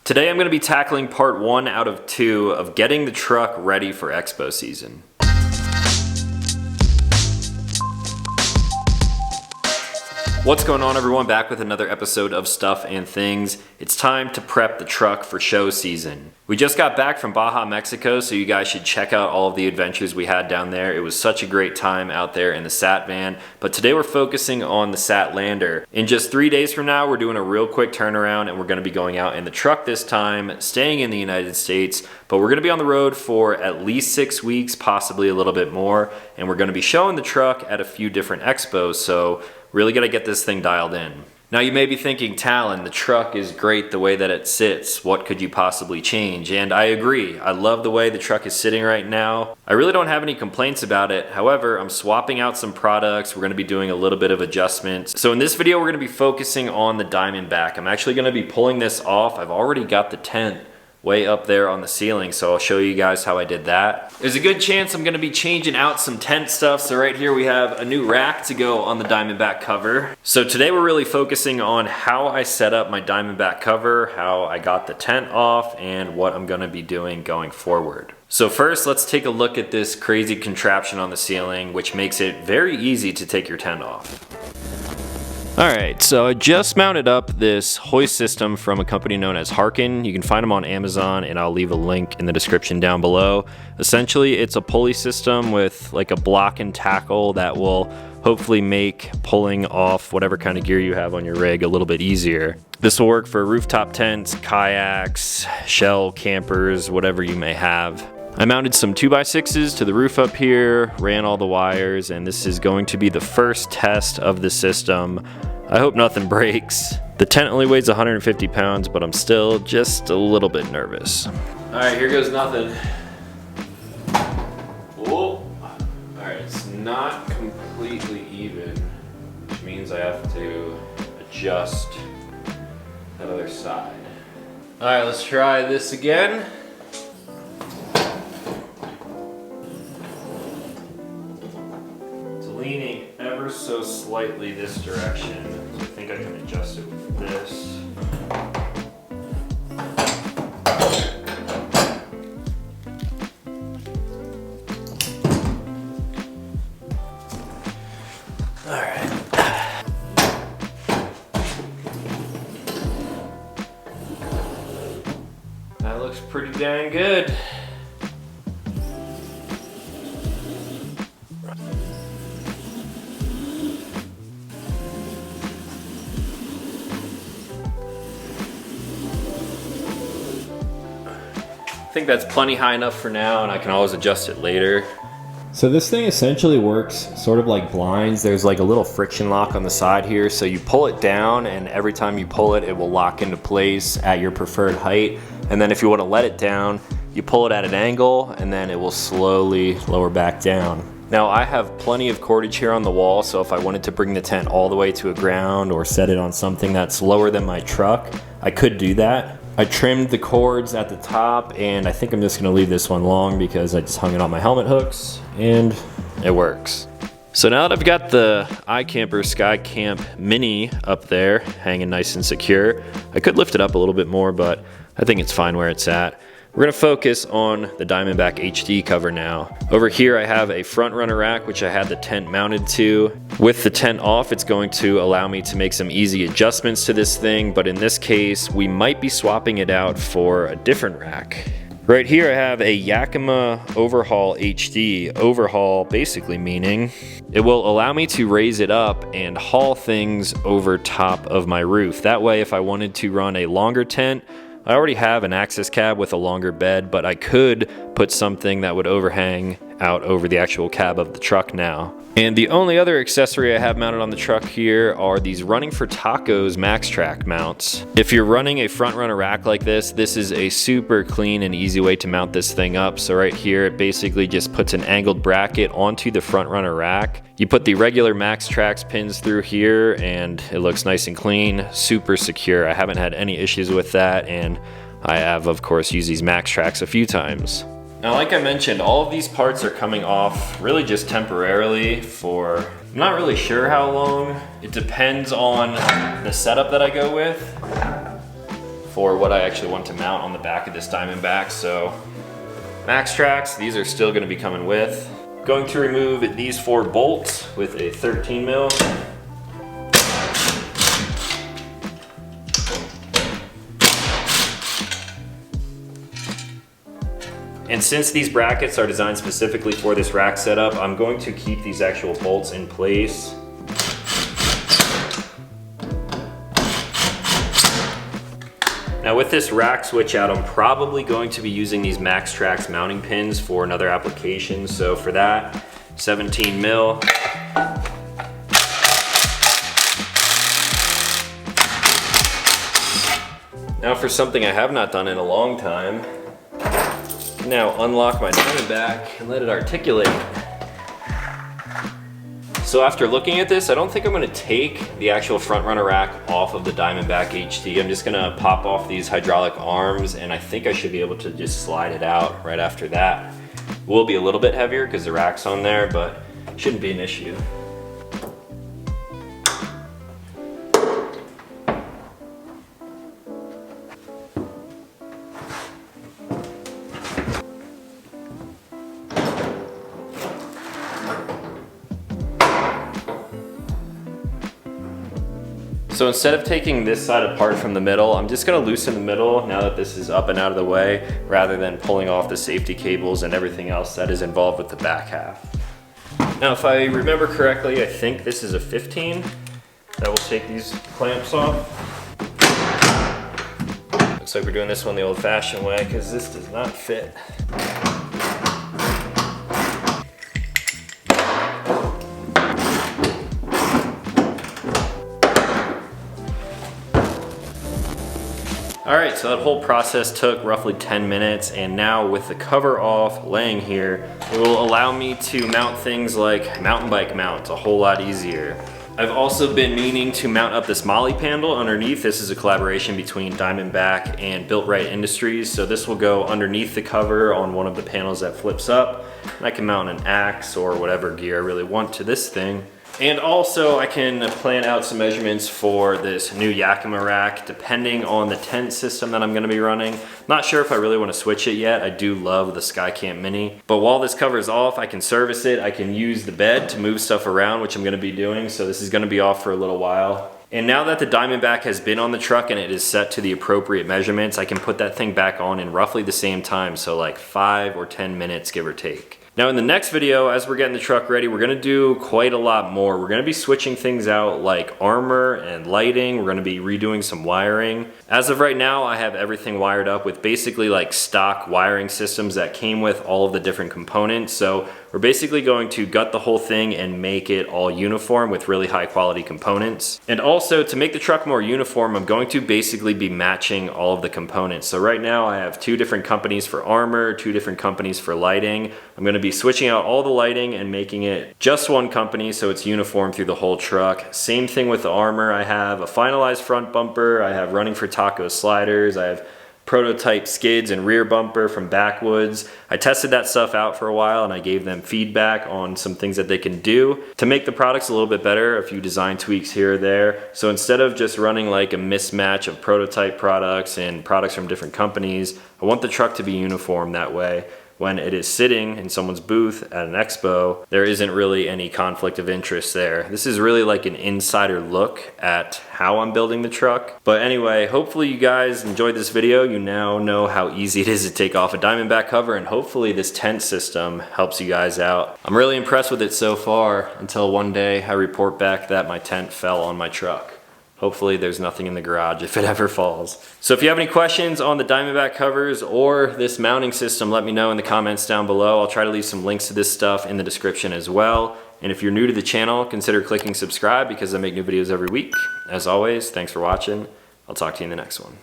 Today I'm going to be tackling part 1 out of 2 of getting the truck ready for expo season. What's going on, everyone? Back with another episode of Stuff and Things. It's time to prep the truck for show season. We just got back from Baja, Mexico, so you guys should check out all of the adventures we had down there. It was such a great time out there in the Sat van, but today we're focusing on the Sat Lander. In just 3 days from now, we're doing a real quick turnaround and we're going to be going out in the truck this time, staying in the United States, but we're going to be on the road for at least 6 weeks, possibly a little bit more, and we're going to be showing the truck at a few different expos, so really gotta get this thing dialed in. Now you may be thinking, Talon, the truck is great the way that it sits. What could you possibly change? And I agree. I love the way the truck is sitting right now. I really don't have any complaints about it. However, I'm swapping out some products. We're gonna be doing a little bit of adjustments. So in this video, we're gonna be focusing on the Diamondback. I'm actually gonna be pulling this off. I've already got the tent way up there on the ceiling, so I'll show you guys how I did that. There's a good chance I'm gonna be changing out some tent stuff, so right here we have a new rack to go on the Diamondback cover. So today we're really focusing on how I set up my Diamondback cover, how I got the tent off, and what I'm gonna be doing going forward. So first, let's take a look at this crazy contraption on the ceiling, which makes it very easy to take your tent off. Alright, so I just mounted up this hoist system from a company known as Harken. You can find them on Amazon, and I'll leave a link in the description down below. Essentially, it's a pulley system with like a block and tackle that will hopefully make pulling off whatever kind of gear you have on your rig a little bit easier. This will work for rooftop tents, kayaks, shell campers, whatever you may have. I mounted some 2x6s to the roof up here, ran all the wires, and this is going to be the first test of the system. I hope nothing breaks. The tent only weighs 150 pounds, but I'm still just a little bit nervous. All right, here goes nothing. Whoa. All right, it's not completely even, which means I have to adjust that other side. All right, let's try this again. Leaning ever so slightly this direction, so I think I can adjust it with this. All right. That looks pretty dang good. I think that's plenty high enough for now, and I can always adjust it later. So this thing essentially works sort of like blinds. There's like a little friction lock on the side here, so you pull it down, and every time you pull it, it will lock into place at your preferred height. And then if you want to let it down, you pull it at an angle, and then it will slowly lower back down. Now I have plenty of cordage here on the wall, so if I wanted to bring the tent all the way to a ground or set it on something that's lower than my truck, I could do that. I trimmed the cords at the top, and I think I'm just gonna leave this one long because I just hung it on my helmet hooks and it works. So now that I've got the iCamper Sky Camp Mini up there hanging nice and secure, I could lift it up a little bit more, but I think it's fine where it's at. We're gonna focus on the Diamondback HD cover now. Over here I have a front runner rack, which I had the tent mounted to. With the tent off, it's going to allow me to make some easy adjustments to this thing, but in this case, we might be swapping it out for a different rack. Right here I have a Yakima Overhaul HD. Overhaul basically meaning it will allow me to raise it up and haul things over top of my roof. That way, if I wanted to run a longer tent, I already have an access cab with a longer bed, but I could put something that would overhang out over the actual cab of the truck now. And the only other accessory I have mounted on the truck here are these Running for Tacos Max Track mounts. If you're running a front runner rack like this is a super clean and easy way to mount this thing up. So right here, it basically just puts an angled bracket onto the front runner rack. You put the regular Max Tracks pins through here and it looks nice and clean, super secure. I haven't had any issues with that, and I have, of course, used these Max Tracks a few times. Now, like I mentioned, all of these parts are coming off really just temporarily for, I'm not really sure how long. It depends on the setup that I go with. for what I actually want to mount on the back of this Diamondback. So max tracks, these are still gonna be coming with. Going to remove these 4 bolts with a 13 mil. And since these brackets are designed specifically for this rack setup, I'm going to keep these actual bolts in place. Now with this rack switch out, I'm probably going to be using these Max Trax mounting pins for another application. So for that, 17 mil. Now for something I have not done in a long time, now unlock my Diamondback and let it articulate. So after looking at this, I don't think I'm gonna take the actual front runner rack off of the Diamondback HT. I'm just gonna pop off these hydraulic arms, and I think I should be able to just slide it out right after that. It will be a little bit heavier because the rack's on there, but shouldn't be an issue. So instead of taking this side apart from the middle, I'm just gonna loosen the middle now that this is up and out of the way, rather than pulling off the safety cables and everything else that is involved with the back half. Now, if I remember correctly, I think this is a 15 that will take these clamps off. Looks like we're doing this one the old-fashioned way because this does not fit. All right, so that whole process took roughly 10 minutes, and now with the cover off laying here, it will allow me to mount things like mountain bike mounts a whole lot easier. I've also been meaning to mount up this Molly panel underneath. This is a collaboration between Diamondback and Built Right Industries. So this will go underneath the cover on one of the panels that flips up, and I can mount an axe or whatever gear I really want to this thing. And also I can plan out some measurements for this new Yakima rack depending on the tent system that I'm gonna be running. Not sure if I really wanna switch it yet. I do love the Skycamp Mini. But while this cover is off, I can service it. I can use the bed to move stuff around, which I'm gonna be doing. So this is gonna be off for a little while. And now that the Diamondback has been on the truck and it is set to the appropriate measurements, I can put that thing back on in roughly the same time. So like 5 or 10 minutes, give or take. Now in the next video, as we're getting the truck ready, we're gonna do quite a lot more. We're gonna be switching things out like armor and lighting. We're gonna be redoing some wiring. As of right now, I have everything wired up with basically like stock wiring systems that came with all of the different components. So we're basically going to gut the whole thing and make it all uniform with really high quality components. And also to make the truck more uniform, I'm going to basically be matching all of the components. So right now I have 2 different companies for armor, 2 different companies for lighting. I'm gonna be switching out all the lighting and making it just one company so it's uniform through the whole truck. Same thing with the armor. I have a finalized front bumper. I have running for taco sliders. I have prototype skids and rear bumper from Backwoods. I tested that stuff out for a while and I gave them feedback on some things that they can do to make the products a little bit better, a few design tweaks here or there. So instead of just running like a mismatch of prototype products and products from different companies, I want the truck to be uniform that way. When it is sitting in someone's booth at an expo, there isn't really any conflict of interest there. This is really like an insider look at how I'm building the truck. But anyway, hopefully you guys enjoyed this video. You now know how easy it is to take off a Diamondback cover, and hopefully this tent system helps you guys out. I'm really impressed with it so far until one day I report back that my tent fell on my truck. Hopefully there's nothing in the garage if it ever falls. So if you have any questions on the Diamondback covers or this mounting system, let me know in the comments down below. I'll try to leave some links to this stuff in the description as well. And if you're new to the channel, consider clicking subscribe because I make new videos every week. As always, thanks for watching. I'll talk to you in the next one.